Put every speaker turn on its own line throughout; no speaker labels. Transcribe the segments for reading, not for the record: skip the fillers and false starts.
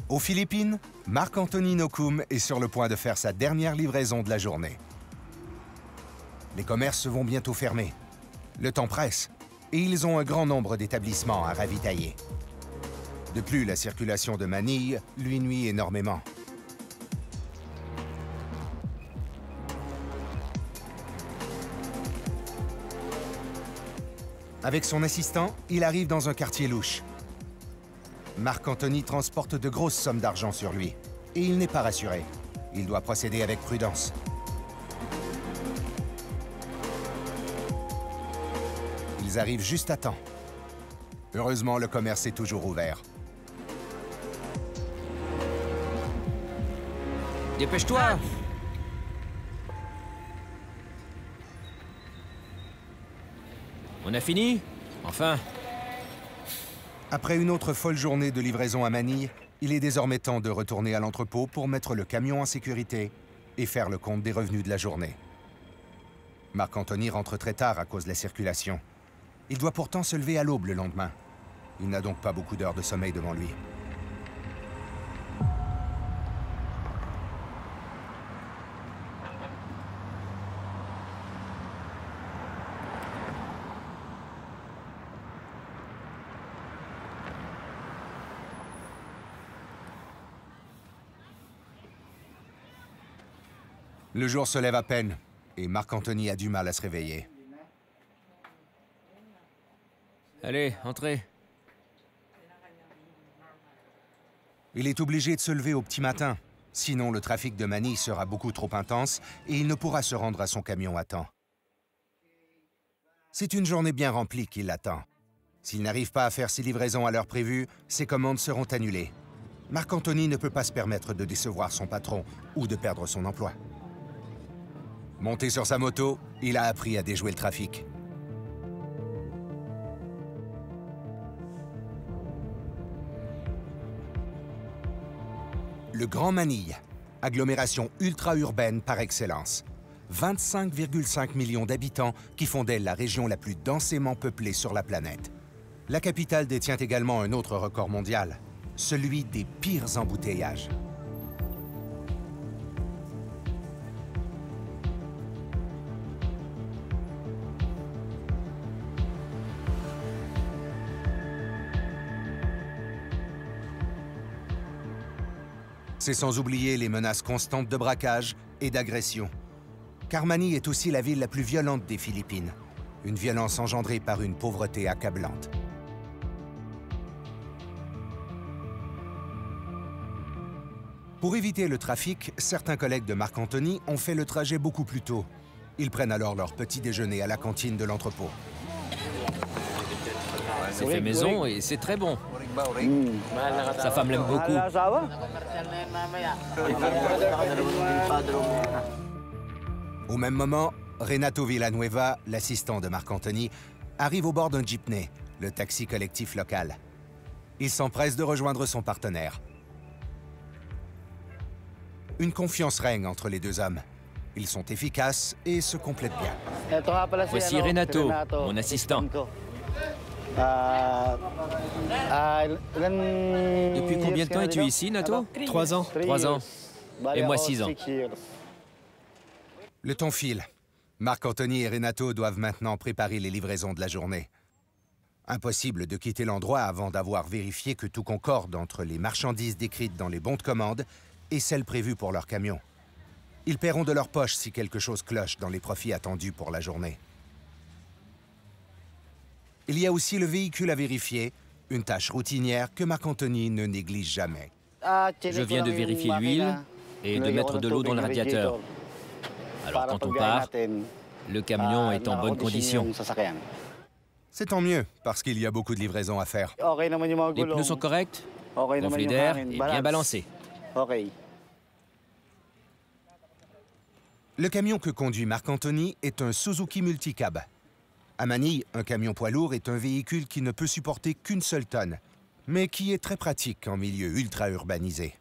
Aux Philippines, Marc-Anthony Nocum est sur le point de faire sa dernière livraison de la journée. Les commerces vont bientôt fermer. Le temps presse et ils ont un grand nombre d'établissements à ravitailler. De plus, la circulation de manille lui nuit énormément. Avec son assistant, il arrive dans un quartier louche. Marc-Anthony transporte de grosses sommes d'argent sur lui et il n'est pas rassuré. Il doit procéder avec prudence. Ils arrivent juste à temps. Heureusement, le commerce est toujours ouvert.
Dépêche-toi! On a fini? Enfin!
Après une autre folle journée de livraison à Manille, il est désormais temps de retourner à l'entrepôt pour mettre le camion en sécurité et faire le compte des revenus de la journée. Marc-Anthony rentre très tard à cause de la circulation. Il doit pourtant se lever à l'aube le lendemain. Il n'a donc pas beaucoup d'heures de sommeil devant lui. Le jour se lève à peine et Marc-Anthony a du mal à se réveiller.
Allez, entrez.
Il est obligé de se lever au petit matin, sinon le trafic de Manille sera beaucoup trop intense et il ne pourra se rendre à son camion à temps. C'est une journée bien remplie qui l'attend. S'il n'arrive pas à faire ses livraisons à l'heure prévue, ses commandes seront annulées. Marc-Anthony ne peut pas se permettre de décevoir son patron ou de perdre son emploi. Monté sur sa moto, il a appris à déjouer le trafic. Le Grand Manille, agglomération ultra-urbaine par excellence. 25,5 millions d'habitants qui font d'elle la région la plus densément peuplée sur la planète. La capitale détient également un autre record mondial, celui des pires embouteillages. C'est sans oublier les menaces constantes de braquage et d'agression. Car Manille est aussi la ville la plus violente des Philippines. Une violence engendrée par une pauvreté accablante. Pour éviter le trafic, certains collègues de Marc-Anthony ont fait le trajet beaucoup plus tôt. Ils prennent alors leur petit déjeuner à la cantine de l'entrepôt.
C'est fait maison et c'est très bon. Sa femme l'aime beaucoup.
Au même moment, Renato Villanueva, l'assistant de Marc-Anthony, arrive au bord d'un jeepney, le taxi collectif local. Il s'empresse de rejoindre son partenaire. Une confiance règne entre les deux hommes. Ils sont efficaces et se complètent bien.
Voici Renato, mon assistant. Depuis combien de temps es-tu ici, Nato?
3 ans.
3 ans. Et moi, 6 ans.
Le temps file. Marc-Anthony et Renato doivent maintenant préparer les livraisons de la journée. Impossible de quitter l'endroit avant d'avoir vérifié que tout concorde entre les marchandises décrites dans les bons de commande et celles prévues pour leur camion. Ils paieront de leur poche si quelque chose cloche dans les profits attendus pour la journée. Il y a aussi le véhicule à vérifier, une tâche routinière que Marc-Anthony ne néglige jamais.
Je viens de vérifier l'huile et de mettre de l'eau dans le radiateur. Alors quand on part, le camion est en bonne condition.
C'est tant mieux, parce qu'il y a beaucoup de livraisons à faire.
Les pneus sont corrects, le gonflet d'air est bien balancé.
Le camion que conduit Marc-Anthony est un Suzuki Multicab. À Manille, un camion poids lourd est un véhicule qui ne peut supporter qu'une seule tonne, mais qui est très pratique en milieu ultra-urbanisé.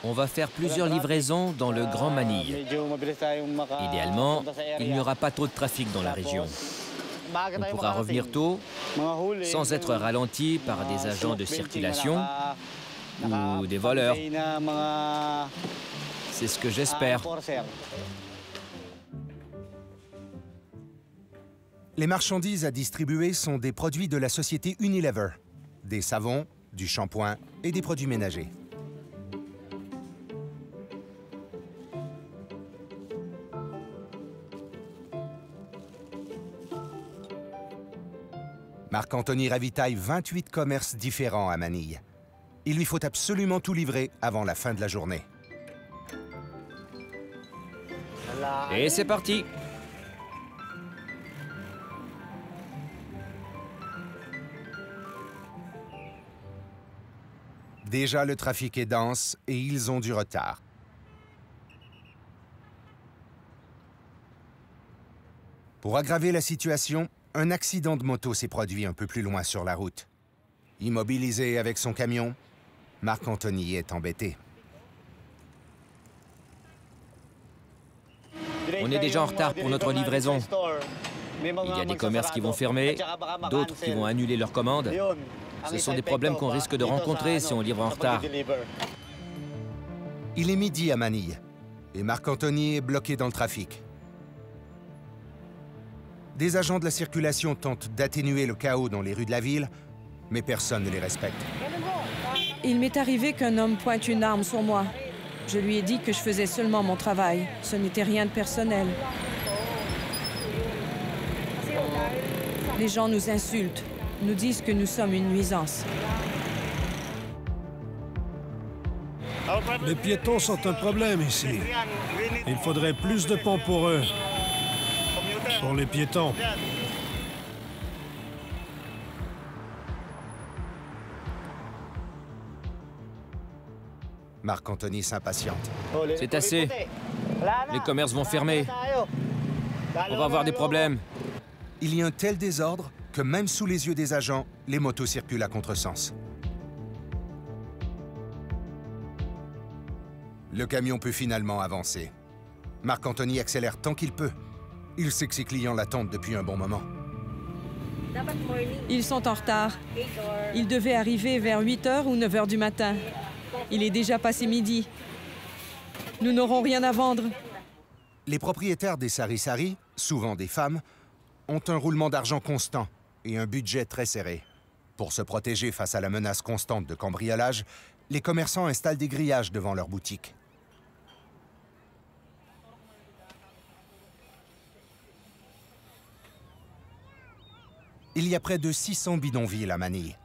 On va faire plusieurs livraisons dans le Grand Manille. Idéalement, il n'y aura pas trop de trafic dans la région. On pourra revenir tôt, sans être ralenti par des agents de circulation Ou des voleurs. C'est ce que j'espère.
Les marchandises à distribuer sont des produits de la société Unilever. Des savons, du shampoing et des produits ménagers. Marc-Anthony ravitaille 28 commerces différents à Manille. Il lui faut absolument tout livrer avant la fin de la journée.
Et c'est parti.
Déjà, le trafic est dense et ils ont du retard. Pour aggraver la situation, un accident de moto s'est produit un peu plus loin sur la route. Immobilisé avec son camion, Marc-Anthony est embêté.
On est déjà en retard pour notre livraison. Il y a des commerces qui vont fermer, d'autres qui vont annuler leurs commandes. Ce sont des problèmes qu'on risque de rencontrer si on livre en retard.
Il est midi à Manille et Marc-Anthony est bloqué dans le trafic. Des agents de la circulation tentent d'atténuer le chaos dans les rues de la ville, mais personne ne les respecte.
Il m'est arrivé qu'un homme pointe une arme sur moi. Je lui ai dit que je faisais seulement mon travail. Ce n'était rien de personnel. Les gens nous insultent, nous disent que nous sommes une nuisance.
Les piétons sont un problème ici. Il faudrait plus de ponts pour eux. Pour les piétons.
Marc-Anthony s'impatiente.
C'est assez. Les commerces vont fermer. On va avoir des problèmes.
Il y a un tel désordre que même sous les yeux des agents, les motos circulent à contresens. Le camion peut finalement avancer. Marc-Anthony accélère tant qu'il peut. Il sait que ses clients l'attendent depuis un bon moment.
Ils sont en retard. Ils devaient arriver vers 8 h ou 9 h du matin. Il est déjà passé midi. Nous n'aurons rien à vendre.
Les propriétaires des sari-sari, souvent des femmes, ont un roulement d'argent constant et un budget très serré. Pour se protéger face à la menace constante de cambriolage, les commerçants installent des grillages devant leurs boutiques. Il y a près de 600 bidonvilles à Manille,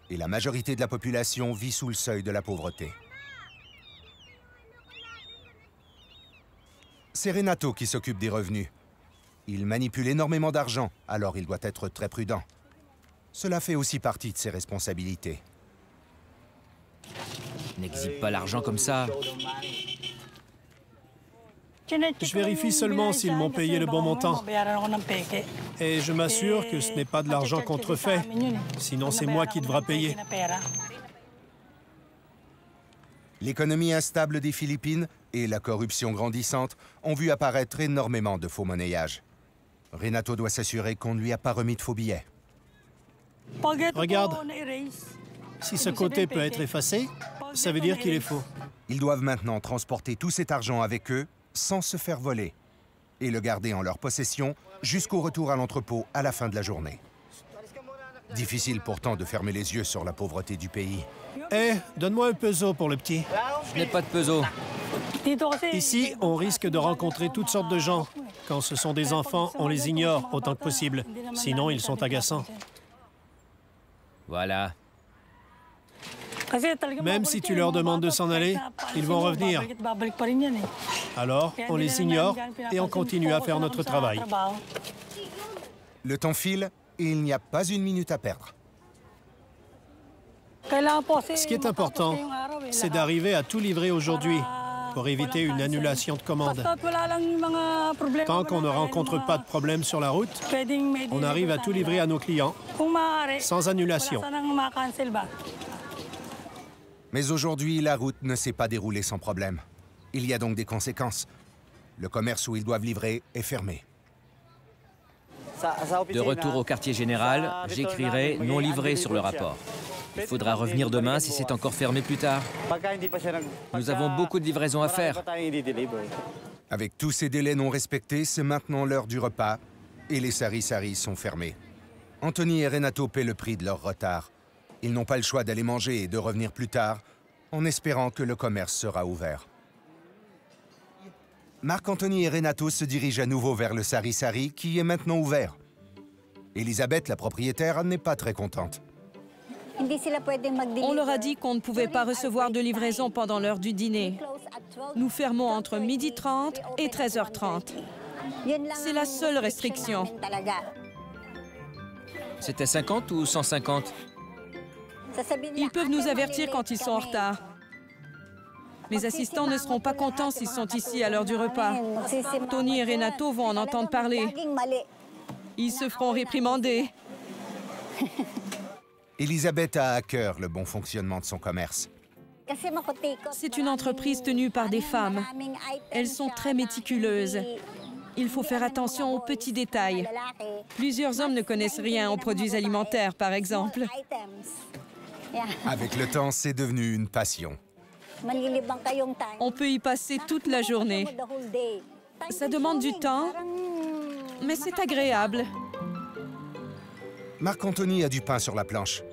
et la majorité de la population vit sous le seuil de la pauvreté. C'est Renato qui s'occupe des revenus. Il manipule énormément d'argent, alors il doit être très prudent. Cela fait aussi partie de ses responsabilités.
N'exhibe pas l'argent comme ça.
Je vérifie seulement s'ils m'ont payé le bon montant. Et je m'assure que ce n'est pas de l'argent contrefait. Sinon, c'est moi qui devra payer.
L'économie instable des Philippines et la corruption grandissante ont vu apparaître énormément de faux monnayages. Renato doit s'assurer qu'on ne lui a pas remis de faux billets.
Regarde. Si ce côté peut être effacé, ça veut dire qu'il est faux.
Ils doivent maintenant transporter tout cet argent avec eux sans se faire voler et le garder en leur possession jusqu'au retour à l'entrepôt à la fin de la journée. Difficile pourtant de fermer les yeux sur la pauvreté du pays.
Eh, donne-moi un peso pour le petit.
Je n'ai pas de peso.
Ici, on risque de rencontrer toutes sortes de gens. Quand ce sont des enfants, on les ignore autant que possible. Sinon, ils sont agaçants.
Voilà.
Même si tu leur demandes de s'en aller, ils vont revenir. Alors, on les ignore et on continue à faire notre travail.
Le temps file et il n'y a pas une minute à perdre.
Ce qui est important, c'est d'arriver à tout livrer aujourd'hui pour éviter une annulation de commande. Tant qu'on ne rencontre pas de problème sur la route, on arrive à tout livrer à nos clients sans annulation.
Mais aujourd'hui, la route ne s'est pas déroulée sans problème. Il y a donc des conséquences. Le commerce où ils doivent livrer est fermé.
De retour au quartier général, j'écrirai non livré sur le rapport. Il faudra revenir demain si c'est encore fermé plus tard. Nous avons beaucoup de livraisons à faire.
Avec tous ces délais non respectés, c'est maintenant l'heure du repas et les sari-sari sont fermés. Anthony et Renato paient le prix de leur retard. Ils n'ont pas le choix d'aller manger et de revenir plus tard, en espérant que le commerce sera ouvert. Marc-Anthony et Renato se dirigent à nouveau vers le sari-sari qui est maintenant ouvert. Elisabeth, la propriétaire, n'est pas très contente.
On leur a dit qu'on ne pouvait pas recevoir de livraison pendant l'heure du dîner. Nous fermons entre 12h30 et 13h30. C'est la seule restriction.
C'était 50 ou 150?
Ils peuvent nous avertir quand ils sont en retard. Mes assistants ne seront pas contents s'ils sont ici à l'heure du repas. Tony et Renato vont en entendre parler. Ils se feront réprimander.
Elisabeth a à cœur le bon fonctionnement de son commerce.
C'est une entreprise tenue par des femmes. Elles sont très méticuleuses. Il faut faire attention aux petits détails. Plusieurs hommes ne connaissent rien aux produits alimentaires, par exemple.
Avec le temps, c'est devenu une passion.
On peut y passer toute la journée. Ça demande du temps, mais c'est agréable.
Marc-Anthony a du pain sur la planche.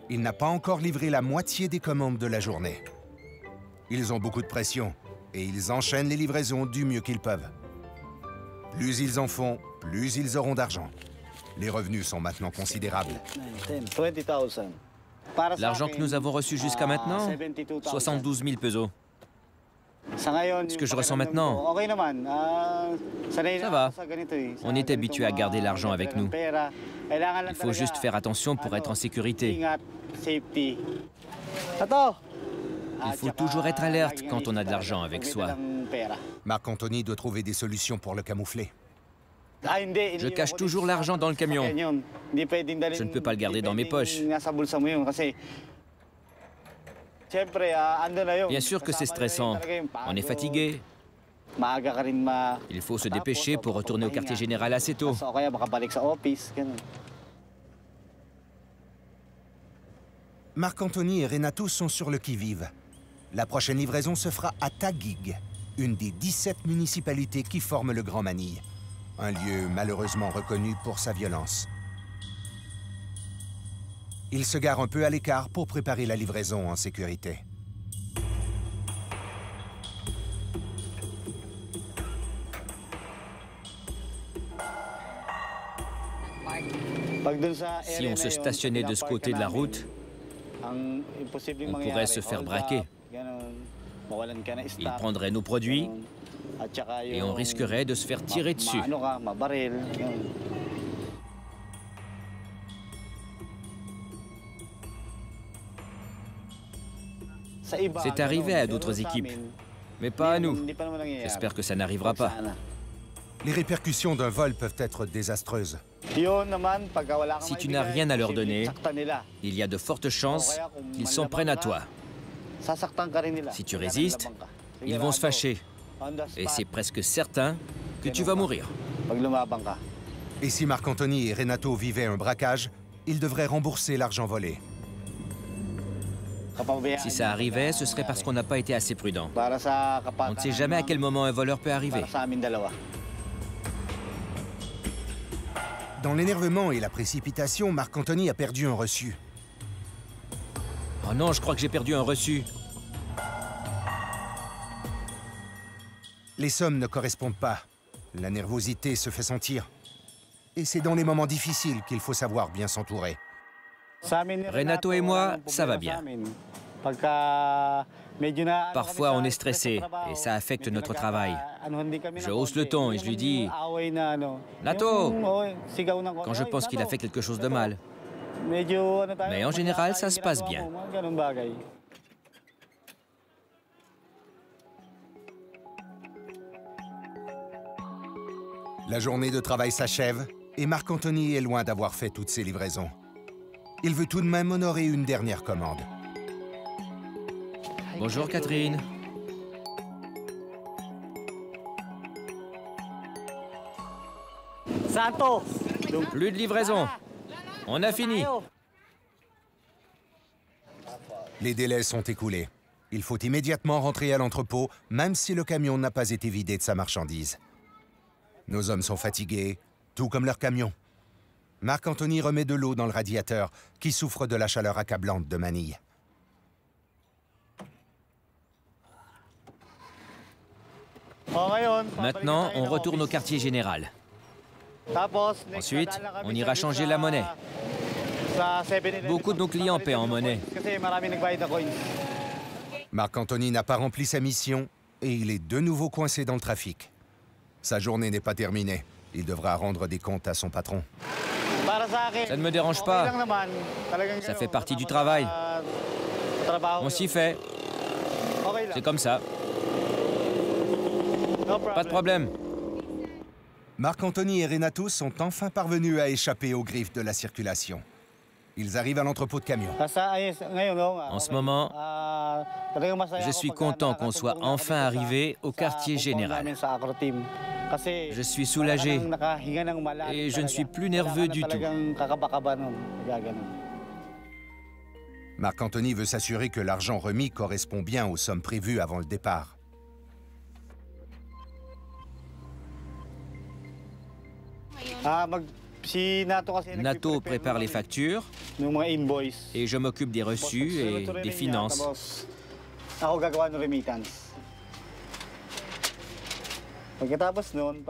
Il n'a pas encore livré la moitié des commandes de la journée. Ils ont beaucoup de pression et ils enchaînent les livraisons du mieux qu'ils peuvent. Plus ils en font, plus ils auront d'argent. Les revenus sont maintenant considérables.
L'argent que nous avons reçu jusqu'à maintenant, 72 000 pesos. Ce que je ressens maintenant, ça va. On est habitué à garder l'argent avec nous. Il faut juste faire attention pour être en sécurité. Il faut toujours être alerte quand on a de l'argent avec soi.
Marc-Anthony doit trouver des solutions pour le camoufler.
Je cache toujours l'argent dans le camion. Je ne peux pas le garder dans mes poches. Bien sûr que c'est stressant. On est fatigué. Il faut se dépêcher pour retourner au quartier général assez tôt.
Marc-Anthony et Renato sont sur le qui-vive. La prochaine livraison se fera à Taguig, une des 17 municipalités qui forment le Grand Manille. Un lieu malheureusement reconnu pour sa violence. Ils se garent un peu à l'écart pour préparer la livraison en sécurité.
Si on se stationnait de ce côté de la route, on pourrait se faire braquer. Ils prendraient nos produits et on risquerait de se faire tirer dessus. C'est arrivé à d'autres équipes, mais pas à nous. J'espère que ça n'arrivera pas.
Les répercussions d'un vol peuvent être désastreuses.
Si tu n'as rien à leur donner, il y a de fortes chances qu'ils s'en prennent à toi. Si tu résistes, ils vont se fâcher. Et c'est presque certain que tu vas mourir.
Et si Marc-Anthony et Renato vivaient un braquage, ils devraient rembourser l'argent volé.
Si ça arrivait, ce serait parce qu'on n'a pas été assez prudent. On ne sait jamais à quel moment un voleur peut arriver.
Dans l'énervement et la précipitation, Marc-Anthony a perdu un reçu.
Oh non, je crois que j'ai perdu un reçu.
Les sommes ne correspondent pas. La nervosité se fait sentir. Et c'est dans les moments difficiles qu'il faut savoir bien s'entourer.
Renato et moi, ça va bien. Parfois, on est stressé et ça affecte notre travail. Je hausse le ton et je lui dis « Nato !» quand je pense qu'il a fait quelque chose de mal. Mais en général, ça se passe bien.
La journée de travail s'achève et Marc-Anthony est loin d'avoir fait toutes ses livraisons. Il veut tout de même honorer une dernière commande.
Bonjour Catherine. Plus de livraison. On a fini.
Les délais sont écoulés. Il faut immédiatement rentrer à l'entrepôt, même si le camion n'a pas été vidé de sa marchandise. Nos hommes sont fatigués, tout comme leur camion. Marc-Anthony remet de l'eau dans le radiateur, qui souffre de la chaleur accablante de Manille.
Maintenant, on retourne au quartier général. Ensuite, on ira changer la monnaie. Beaucoup de nos clients paient en monnaie.
Marc-Anthony n'a pas rempli sa mission et il est de nouveau coincé dans le trafic. Sa journée n'est pas terminée. Il devra rendre des comptes à son patron.
Ça ne me dérange pas. Ça fait partie du travail. On s'y fait. C'est comme ça. Pas de problème.
Marc-Anthony et Renato sont enfin parvenus à échapper aux griffes de la circulation. Ils arrivent à l'entrepôt de camions.
En ce moment, je suis content qu'on soit enfin arrivé au quartier général. Je suis soulagé et je ne suis plus nerveux du tout.
Marc-Anthony veut s'assurer que l'argent remis correspond bien aux sommes prévues avant le départ.
Nato prépare les factures et je m'occupe des reçus et des finances.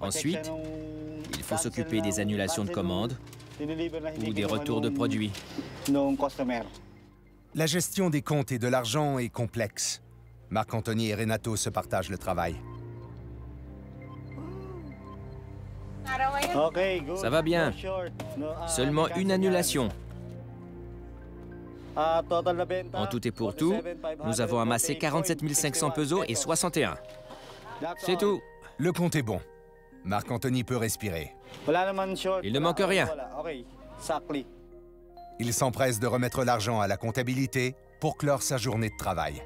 Ensuite, il faut s'occuper des annulations de commandes ou des retours de produits.
La gestion des comptes et de l'argent est complexe. Marc-Anthony et Renato se partagent le travail.
Ça va bien. Seulement une annulation. En tout et pour tout, nous avons amassé 47 500 pesos et 61. C'est tout.
Le compte est bon. Marc-Anthony peut respirer.
Il ne manque rien.
Il s'empresse de remettre l'argent à la comptabilité pour clore sa journée de travail.